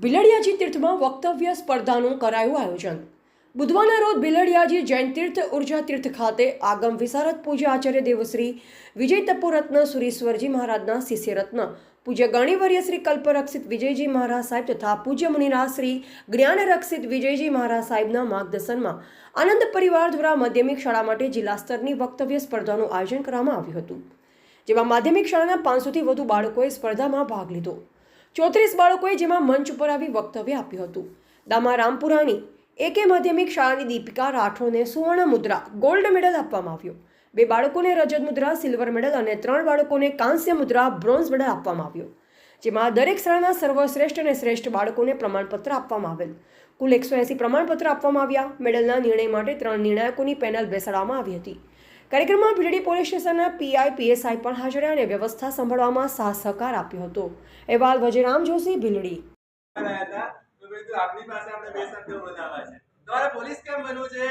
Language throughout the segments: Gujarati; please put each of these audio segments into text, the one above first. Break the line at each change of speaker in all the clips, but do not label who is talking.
ભીલડિયાજી તીર્થમાં વક્તવ્ય સ્પર્ધાનું કરાયું આયોજન। બુધવારના રોજ ભીલડિયાજી જૈન તીર્થ ઉર્જા તીર્થ ખાતે આગમ વિશારદ પૂજ્ય આચાર્ય દેવશ્રી વિજય તપોરત્ન સુરેશ્વરજી મહારાજના શિષ્યરત્ન પૂજ્ય ગણિવર્ય શ્રી કલ્પરક્ષિત વિજયજી મહારાજ સાહેબ તથા પૂજ્ય મુનિરાજ શ્રી જ્ઞાનરક્ષિત વિજયજી મહારાજ સાહેબના માર્ગદર્શનમાં આનંદ પરિવાર દ્વારા માધ્યમિક શાળા માટે જિલ્લા સ્તરની વક્તવ્ય સ્પર્ધાનું આયોજન કરવામાં આવ્યું હતું, જેમાં માધ્યમિક શાળાના 500 થી વધુ બાળકોએ સ્પર્ધામાં ભાગ લીધો। 34 બાળકોએ જેમાં મંચ ઉપર આવી વક્તવ્ય આપ્યું હતું। દામા રામપુરાણી એકે માધ્યમિક શાળાની દીપિકા રાઠોડને સુવર્ણ મુદ્રા ગોલ્ડ મેડલ આપવામાં આવ્યો। 2 બાળકોને રજત મુદ્રા સિલ્વર મેડલ અને 3 બાળકોને કાંસ્ય મુદ્રા બ્રોન્ઝ મેડલ આપવામાં આવ્યો, જેમાં દરેક શાળાના સર્વશ્રેષ્ઠ અને શ્રેષ્ઠ બાળકોને પ્રમાણપત્ર આપવામાં આવેલ। કુલ 180 પ્રમાણપત્ર આપવામાં આવ્યા। મેડલના નિર્ણય માટે 3 નિર્ણાયકોની પેનલ બેસાડવામાં આવી હતી। કાર્યક્રમમાં ભીલડી પોલીસ સ્ટેશનના પીઆઈ પીએસઆઈ પણ હાજર રહ્યા અને વ્યવસ્થા સંભાળવામાં સાથ સહકાર આપ્યો હતો। અહેવાલ વજરામ જોશી, ભીલડી।
આપની પાસે આપણે બે શબ્દો બનાવવા છે। તમારે પોલીસ કેમ બનવું છે?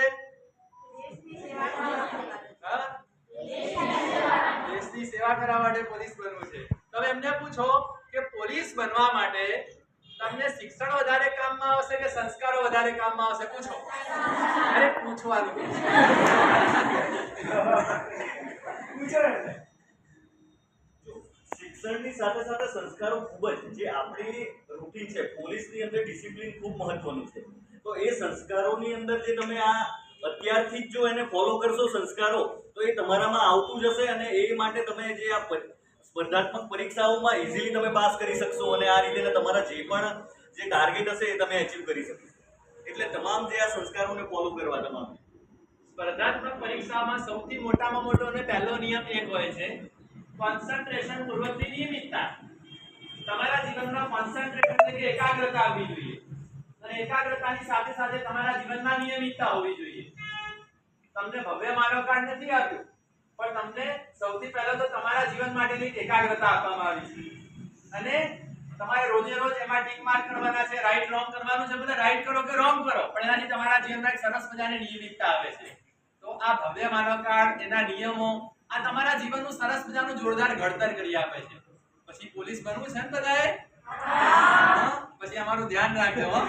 દેશની સેવા કરવા માટે પોલીસ બનવું છે। તમે એમને પૂછો કે પોલીસ બનવા માટે તમને શિક્ષણ વધારે કામમાં આવશે કે સંસ્કારો વધારે કામમાં આવશે? પૂછો। અરે પૂછવાનું
શિક્ષણની સાથે સાથે સંસ્કારો ખૂબ જ જે આપણી રૂટીન છે, પોલીસની અંદર ડિસિપ્લિન ખૂબ મહત્વનું છે। તો એ સંસ્કારોની અંદર જે તમે આ અત્યારથી જ જો એને ફોલો કરશો સંસ્કારો, તો એ તમારામાં આવતું જશે અને એ માટે તમે જે આ સ્પર્ધાત્મક પરીક્ષાઓમાં ઇઝીલી તમે પાસ કરી શકશો અને આ રીતે તમારા જે પણ જે ટાર્ગેટ હશે એ તમે અચીવ કરી શકશો। એટલે તમામ જે આ સંસ્કારોને ફોલો કરવા તમામ
સ્પર્ધાત્મક પરીક્ષામાં સૌથી મોટામાં મોટો અને પહેલો નિયમ એક હોય છે, કોન્સન્ટ્રેશન પૂર્વકની નિયમિતતા। તમારા જીવનમાં કોન્સન્ટ્રેશન એટલે કે એકાગ્રતા આવવી જોઈએ અને એકાગ્રતાની સાથે સાથે તમારા જીવનમાં નિયમિતતા હોવી જોઈએ। તમને ભવ્ય માનવ કાર્ડ નથી આપ્યું, પણ તમને સૌથી પહેલા તો તમારા જીવન માટેની એકાગ્રતા આપવામાં આવી છે અને તમારે રોજે રોજ એમાં ટીક માર્ક કરવાના છે, રાઈટ રોંગ કરવાનું છે। બધા રાઈટ કરો કે રોંગ કરો, પણ એનાથી તમારા જીવનમાં એક સરસ મજાની નિયમિતતા આવે છે। તો આ ભવ્ય માનવ કાર્ડ, એના નિયમો આ તમારા જીવનનું સરસ મજાનું જોરદાર ઘડતર કરી આપે છે। પછી પોલીસ બનવું છે ને બધાએ? પછી અમારું ધ્યાન રાખજો હો।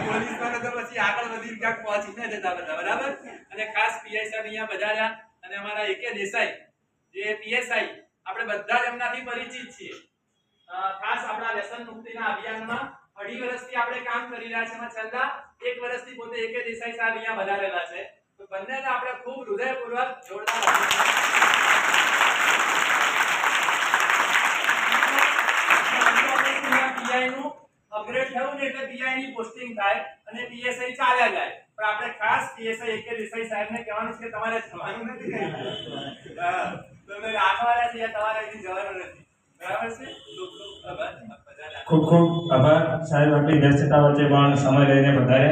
પોલીસ બનો તો પછી આગળ વધી ક્યાંક પહોંચી ન જતા બધા, બરાબર? અને ખાસ પીઆઈ સાહેબ અહીંયા બજાર્યા અને અમારા એકે દેસાઈ જે પીએસઆઈ, આપણે બધા જ એમનાથી પરિચિત છીએ। ખાસ આપણા વ્યસન મુક્તિના અભિયાનમાં 2.5 વર્ષથી આપણે કામ કરી રહ્યા છીએ। એમાં છેલ્લા 1 વર્ષથી પોતે એકે દેસાઈ સાહેબ અહીંયા બજારેલા છે। તો બંનેને આપણે ખૂબ હૃદયપૂર્વક જોરદાર પીઆઈ નું અપગ્રેડ થયું ને એટલે પીઆઈ ની પોસ્ટિંગ થાય અને પીએસઆઈ ચાલ્યા જાય, પણ આપણે ખાસ પીએસઆઈ એકે દેસાઈ સાહેબને કહેવાનું છે કે તમારે જવાનું નથી કઈ, તમે રાખવાના છે, તમારે અહીંથી જવાનું નથી, બરાબર છે?
ખૂબ ખૂબ આભાર સાહેબ, આપણી વ્યસ્તતા વચ્ચે પણ સમય લઈને વધારે